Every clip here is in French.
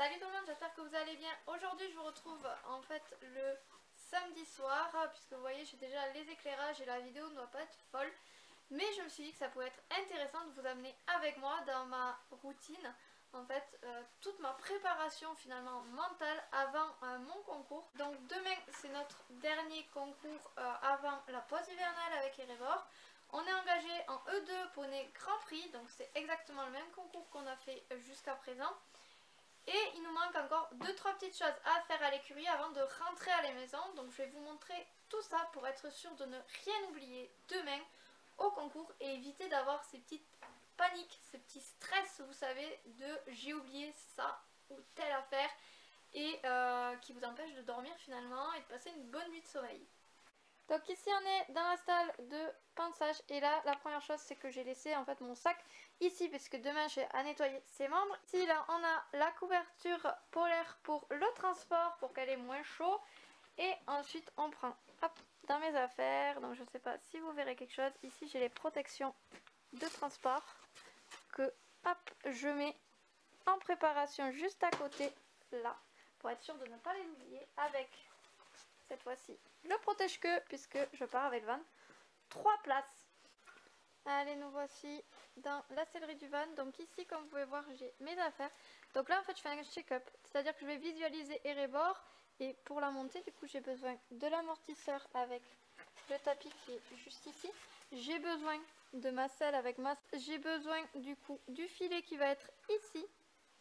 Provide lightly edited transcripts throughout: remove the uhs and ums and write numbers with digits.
Salut tout le monde, j'espère que vous allez bien. Aujourd'hui je vous retrouve en fait le samedi soir, puisque vous voyez j'ai déjà les éclairages et la vidéo ne doit pas être folle. Mais je me suis dit que ça pouvait être intéressant de vous amener avec moi dans ma routine, en fait toute ma préparation finalement mentale avant mon concours. Donc demain c'est notre dernier concours avant la pause hivernale avec Erebor. On est engagé en E2 poney Grand Prix, donc c'est exactement le même concours qu'on a fait jusqu'à présent. Et il nous manque encore 2-3 petites choses à faire à l'écurie avant de rentrer à la maison. Donc je vais vous montrer tout ça pour être sûr de ne rien oublier demain au concours et éviter d'avoir ces petites paniques, ces petits stress, vous savez, de j'ai oublié ça ou telle affaire et qui vous empêche de dormir finalement et de passer une bonne nuit de sommeil. Donc ici on est dans la salle de pinçage et là la première chose c'est que j'ai laissé en fait mon sac ici parce que demain j'ai à nettoyer ses membres. Ici là on a la couverture polaire pour le transport pour qu'elle ait moins chaud et ensuite on prend hop, dans mes affaires, donc je sais pas si vous verrez quelque chose, ici j'ai les protections de transport que hop je mets en préparation juste à côté là pour être sûr de ne pas les oublier avec cette fois-ci le protège-queue puisque je pars avec le van. 3 places. Allez, nous voici dans la sellerie du van. Donc ici comme vous pouvez voir j'ai mes affaires. Donc là en fait je fais un check-up, c'est à dire que je vais visualiser Erebor et pour la montée du coup j'ai besoin de l'amortisseur avec le tapis qui est juste ici. J'ai besoin de ma selle avec ma... J'ai besoin du coup du filet qui va être ici.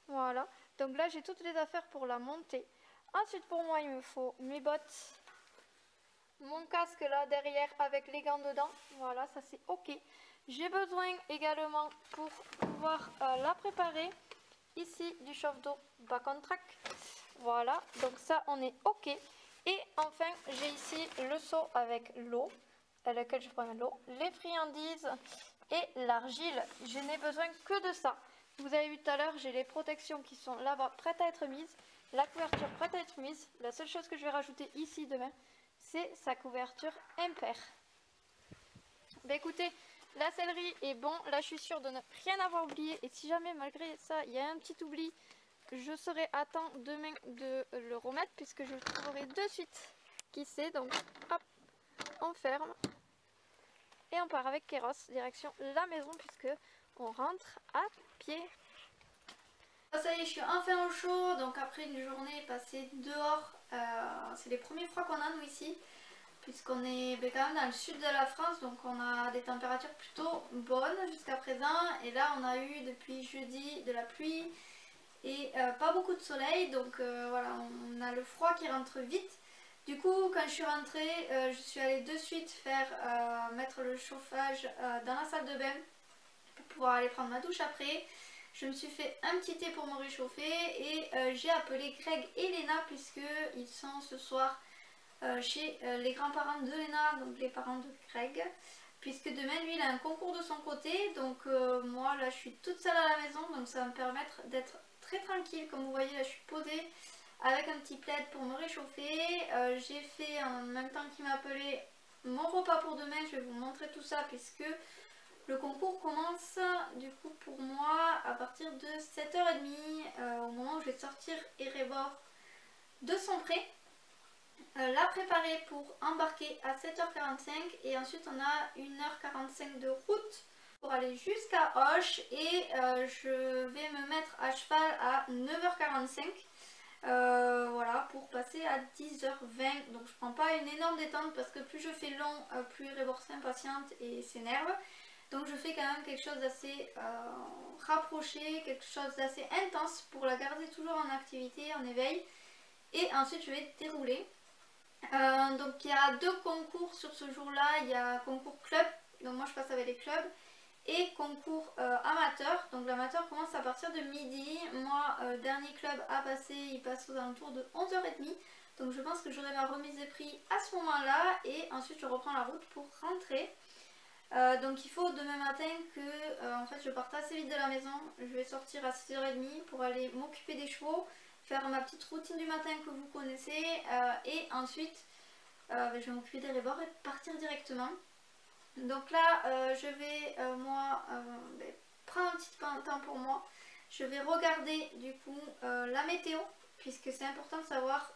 Voilà, donc là j'ai toutes les affaires pour la montée. Ensuite pour moi il me faut mes bottes, mon casque là derrière avec les gants dedans, voilà ça c'est ok. J'ai besoin également pour pouvoir la préparer ici du chauffe-d'eau back on track, voilà donc ça on est ok. Et enfin j'ai ici le seau avec l'eau à laquelle je prends l'eau, les friandises et l'argile, je n'ai besoin que de ça. Vous avez vu tout à l'heure j'ai les protections qui sont là-bas prêtes à être mises, la couverture prête à être mise. La seule chose que je vais rajouter ici demain c'est sa couverture impair. Bah écoutez, la sellerie est bon, là je suis sûre de ne rien avoir oublié et si jamais malgré ça il y a un petit oubli, je serai à temps demain de le remettre puisque je le trouverai de suite qui sait. Donc hop, on ferme et on part avec Kéros direction la maison puisque on rentre à pied. Ça y est, je suis enfin au chaud, donc après une journée passée dehors, c'est les premiers froids qu'on a nous ici, puisqu'on est quand même dans le sud de la France, donc on a des températures plutôt bonnes jusqu'à présent, et là on a eu depuis jeudi de la pluie et pas beaucoup de soleil, donc voilà, on a le froid qui rentre vite. Du coup quand je suis rentrée, je suis allée de suite faire mettre le chauffage dans la salle de bain pour pouvoir aller prendre ma douche après. Je me suis fait un petit thé pour me réchauffer et j'ai appelé Greg et Léna puisqu'ils sont ce soir chez les grands-parents de Léna, donc les parents de Greg. Puisque demain lui il a un concours de son côté, donc moi là je suis toute seule à la maison, donc ça va me permettre d'être très tranquille. Comme vous voyez là je suis posée avec un petit plaid pour me réchauffer. J'ai fait en même temps qu'il m'a appelé mon repas pour demain, je vais vous montrer tout ça puisque le concours commence du coup pour moi à partir de 7h30 au moment où je vais sortir Erebor de son pré. La préparer pour embarquer à 7h45 et ensuite on a 1h45 de route pour aller jusqu'à Auch et je vais me mettre à cheval à 9h45 voilà pour passer à 10h20. Donc je prends pas une énorme détente parce que plus je fais long plus Erebor s'impatiente et s'énerve. Donc je fais quand même quelque chose d'assez rapproché, quelque chose d'assez intense pour la garder toujours en activité, en éveil. Et ensuite je vais dérouler. Donc il y a 2 concours sur ce jour-là, il y a concours club, donc moi je passe avec les clubs, et concours amateur. Donc l'amateur commence à partir de midi. Moi, dernier club à passer, il passe aux alentours de 11h30. Donc je pense que j'aurai ma remise des prix à ce moment-là et ensuite je reprends la route pour rentrer. Donc il faut demain matin que en fait je parte assez vite de la maison. Je vais sortir à 6h30 pour aller m'occuper des chevaux, faire ma petite routine du matin que vous connaissez et ensuite je vais m'occuper des rebords et partir directement. Donc là je vais moi prendre un petit temps pour moi. Je vais regarder du coup la météo puisque c'est important de savoir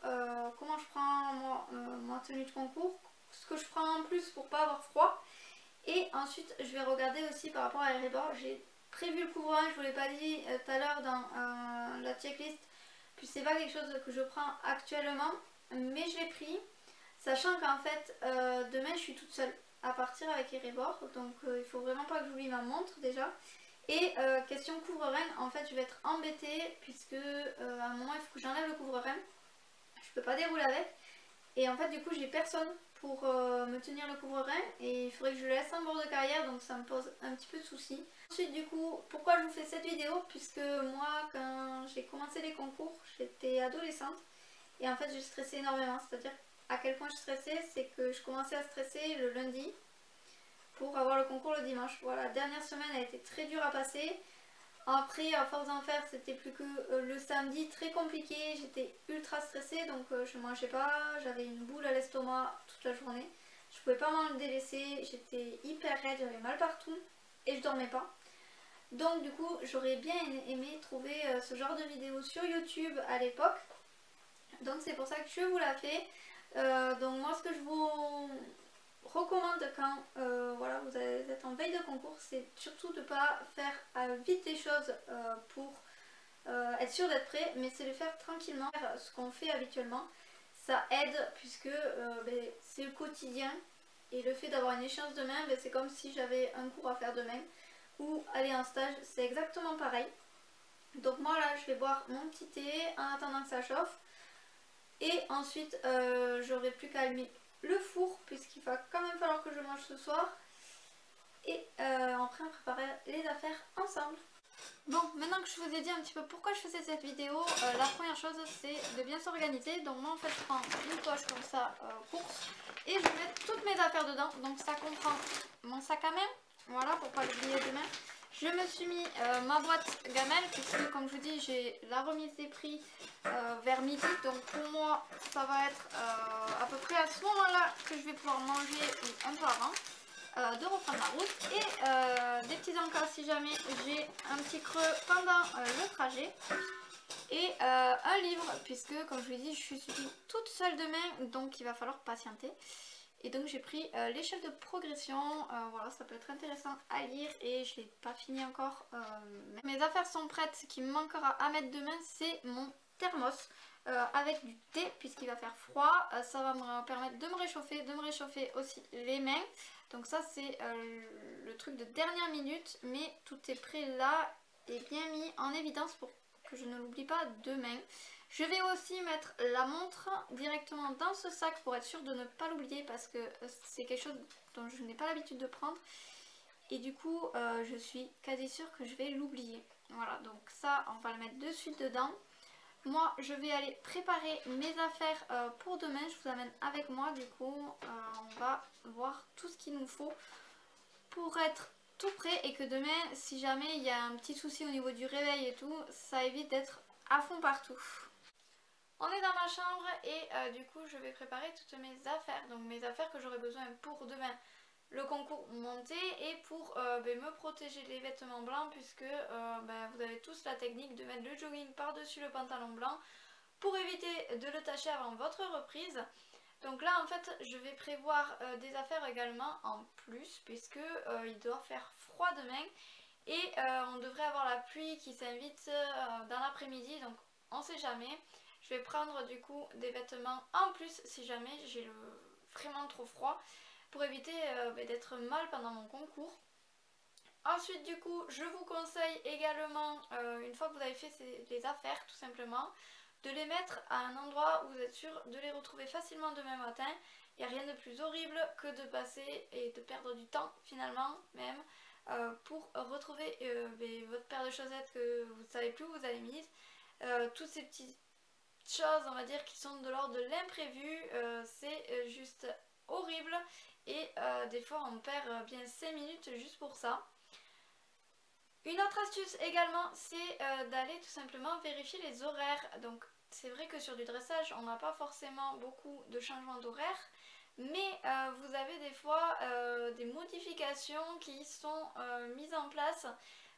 comment je prends moi, ma tenue de concours, ce que je prends en plus pour pas avoir froid. Et ensuite je vais regarder aussi par rapport à les rebords. J'ai prévu le couvre-vent, je vous l'ai pas dit tout à l'heure dans la checklist, puis c'est pas quelque chose que je prends actuellement, mais je l'ai pris, sachant qu'en fait demain je suis toute seule à partir avec les rebords, donc il faut vraiment pas que j'oublie ma montre déjà. Et question couvre-rein, en fait je vais être embêtée puisque à un moment il faut que j'enlève le couvre-rein, je peux pas dérouler avec. Et en fait du coup j'ai personne pour me tenir le couvre-rein et il faudrait que je le laisse en bord de carrière, donc ça me pose un petit peu de soucis. Ensuite du coup, pourquoi je vous fais cette vidéo? Puisque moi quand j'ai commencé les concours, j'étais adolescente et en fait j'ai stressé énormément, c'est-à-dire à quel point je stressais, c'est que je commençais à stresser le lundi pour avoir le concours le dimanche. Voilà, la dernière semaine a été très dure à passer. Après, à force d'en faire, c'était plus que le samedi très compliqué, j'étais ultra stressée, donc je mangeais pas, j'avais une boule à l'estomac toute la journée. Je pouvais pas m'en délaisser, j'étais hyper raide, j'avais mal partout et je dormais pas. Donc du coup, j'aurais bien aimé trouver ce genre de vidéo sur YouTube à l'époque. Donc c'est pour ça que je vous la fais. Donc moi, ce que je vous recommande quand voilà, vous êtes en veille de concours, c'est surtout de ne pas faire vite les choses pour être sûr d'être prêt, mais c'est de faire tranquillement, ce qu'on fait habituellement. Ça aide puisque c'est le quotidien et le fait d'avoir une échéance demain, c'est comme si j'avais un cours à faire demain ou aller en stage, c'est exactement pareil. Donc moi là je vais boire mon petit thé en attendant que ça chauffe et ensuite j'aurai plus qu'à allumer le four puisqu'il va quand même falloir que je mange ce soir et après on préparer les affaires ensemble. Bon, maintenant que je vous ai dit un petit peu pourquoi je faisais cette vidéo, la première chose c'est de bien s'organiser. Donc moi en fait je prends une poche comme ça course et je vais mettre toutes mes affaires dedans. Donc ça comprend mon sac à main, voilà, pour pas l'oublier demain. Je me suis mis ma boîte gamelle puisque comme je vous dis j'ai la remise des prix vers midi. Donc pour moi ça va être à peu près à ce moment là que je vais pouvoir manger ou un peu avant. De reprendre la route et des petits encas si jamais j'ai un petit creux pendant le trajet et un livre puisque comme je vous ai dit je suis toute seule demain donc il va falloir patienter et donc j'ai pris l'échelle de progression, voilà, ça peut être intéressant à lire et je l'ai pas fini encore. Mes affaires sont prêtes, ce qui me manquera à mettre demain c'est mon thermos avec du thé puisqu'il va faire froid, ça va me permettre de me réchauffer aussi les mains. Donc ça c'est le truc de dernière minute, mais tout est prêt là et bien mis en évidence pour que je ne l'oublie pas demain. Je vais aussi mettre la montre directement dans ce sac pour être sûre de ne pas l'oublier parce que c'est quelque chose dont je n'ai pas l'habitude de prendre. Et du coup je suis quasi sûre que je vais l'oublier. Voilà, donc ça on va le mettre de suite dedans. Moi je vais aller préparer mes affaires pour demain, je vous amène avec moi du coup, on va voir tout ce qu'il nous faut pour être tout prêt et que demain si jamais il y a un petit souci au niveau du réveil et tout, ça évite d'être à fond partout. On est dans ma chambre et du coup je vais préparer toutes mes affaires, donc mes affaires que j'aurai besoin pour demain le concours monté et pour me protéger les vêtements blancs puisque vous avez tous la technique de mettre le jogging par-dessus le pantalon blanc pour éviter de le tacher avant votre reprise. Donc là en fait je vais prévoir des affaires également en plus puisque il doit faire froid demain et on devrait avoir la pluie qui s'invite dans l'après-midi, donc on sait jamais. Je vais prendre du coup des vêtements en plus si jamais j'ai vraiment trop froid pour éviter d'être mal pendant mon concours. Ensuite du coup je vous conseille également, une fois que vous avez fait les affaires tout simplement, de les mettre à un endroit où vous êtes sûr de les retrouver facilement demain matin. Il n'y a rien de plus horrible que de passer et de perdre du temps finalement même pour retrouver votre paire de chaussettes que vous ne savez plus où vous avez mise. Toutes ces petites choses, on va dire, qui sont de l'ordre de l'imprévu, c'est juste horrible et des fois on perd bien 5 minutes juste pour ça. Une autre astuce également, c'est d'aller tout simplement vérifier les horaires. Donc c'est vrai que sur du dressage on n'a pas forcément beaucoup de changements d'horaire, mais vous avez des fois des modifications qui sont mises en place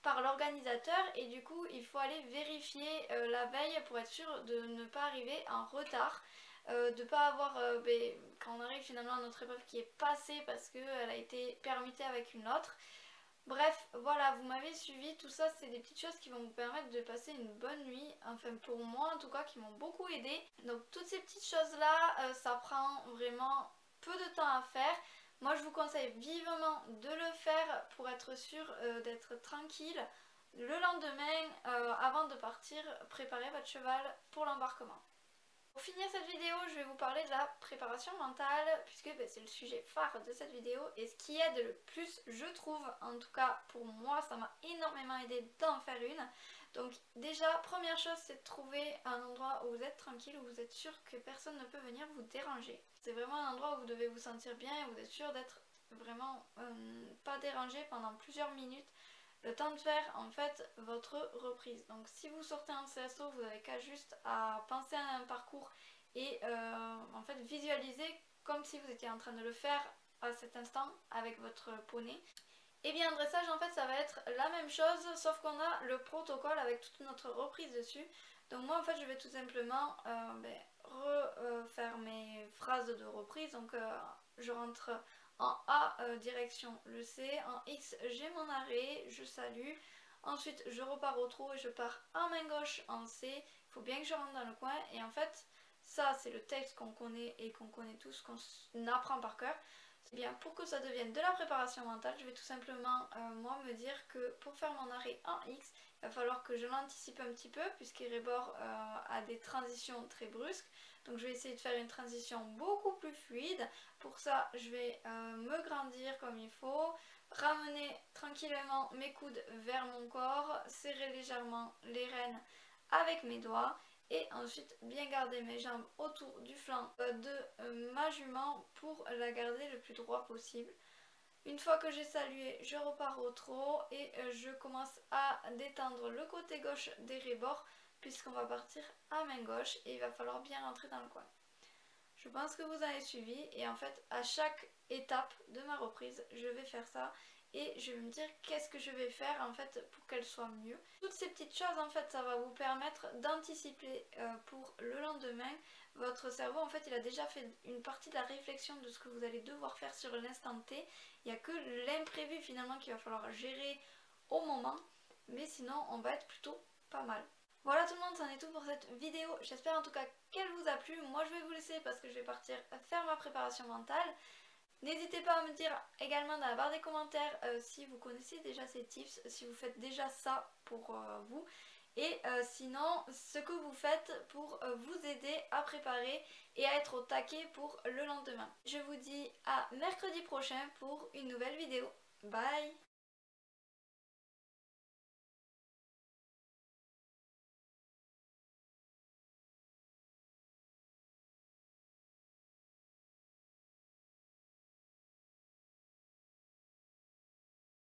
par l'organisateur et du coup il faut aller vérifier la veille pour être sûr de ne pas arriver en retard, de ne pas avoir quand on arrive finalement à notre épreuve qui est passée parce qu'elle a été permutée avec une autre. Bref, voilà, vous m'avez suivi, tout ça c'est des petites choses qui vont vous permettre de passer une bonne nuit, enfin pour moi en tout cas, qui m'ont beaucoup aidé. Donc toutes ces petites choses là, ça prend vraiment peu de temps à faire. Moi je vous conseille vivement de le faire pour être sûr d'être tranquille le lendemain avant de partir préparer votre cheval pour l'embarquement. Pour finir cette vidéo, je vais vous parler de la préparation mentale puisque c'est le sujet phare de cette vidéo et ce qui aide le plus, je trouve, en tout cas pour moi, ça m'a énormément aidé d'en faire une. Donc déjà, première chose, c'est de trouver un endroit où vous êtes tranquille, où vous êtes sûr que personne ne peut venir vous déranger. C'est vraiment un endroit où vous devez vous sentir bien et vous êtes sûr d'être vraiment pas dérangé pendant plusieurs minutes. Le temps de faire en fait votre reprise. Donc si vous sortez en CSO, vous n'avez qu'à juste à penser à un parcours et en fait visualiser comme si vous étiez en train de le faire à cet instant avec votre poney. Et bien en dressage en fait ça va être la même chose sauf qu'on a le protocole avec toute notre reprise dessus. Donc moi en fait je vais tout simplement refaire mes phrases de reprise. Donc je rentre en A, direction le C. En X, j'ai mon arrêt, je salue. Ensuite, je repars au trot et je pars en main gauche en C. Il faut bien que je rentre dans le coin. Et en fait, ça, c'est le texte qu'on connaît et qu'on connaît tous, qu'on apprend par cœur. C'est bien, pour que ça devienne de la préparation mentale, je vais tout simplement, moi, me dire que pour faire mon arrêt en X, il va falloir que je l'anticipe un petit peu, puisqu'Erebor a des transitions très brusques. Donc je vais essayer de faire une transition beaucoup plus fluide. Pour ça, je vais me grandir comme il faut, ramener tranquillement mes coudes vers mon corps, serrer légèrement les rênes avec mes doigts et ensuite bien garder mes jambes autour du flanc de ma jument pour la garder le plus droit possible. Une fois que j'ai salué, je repars au trot et je commence à détendre le côté gauche des rebords puisqu'on va partir à main gauche et il va falloir bien rentrer dans le coin. Je pense que vous avez suivi et en fait à chaque étape de ma reprise je vais faire ça et je vais me dire qu'est-ce que je vais faire en fait pour qu'elle soit mieux. Toutes ces petites choses en fait ça va vous permettre d'anticiper pour le lendemain. Votre cerveau en fait il a déjà fait une partie de la réflexion de ce que vous allez devoir faire sur l'instant T. Il n'y a que l'imprévu finalement qu'il va falloir gérer au moment, mais sinon on va être plutôt pas mal. Voilà tout le monde, c'en est tout pour cette vidéo. J'espère en tout cas qu'elle vous a plu. Moi je vais vous laisser parce que je vais partir faire ma préparation mentale. N'hésitez pas à me dire également dans la barre des commentaires si vous connaissez déjà ces tips, si vous faites déjà ça pour vous. Et sinon, ce que vous faites pour vous aider à préparer et à être au taquet pour le lendemain. Je vous dis à mercredi prochain pour une nouvelle vidéo. Bye!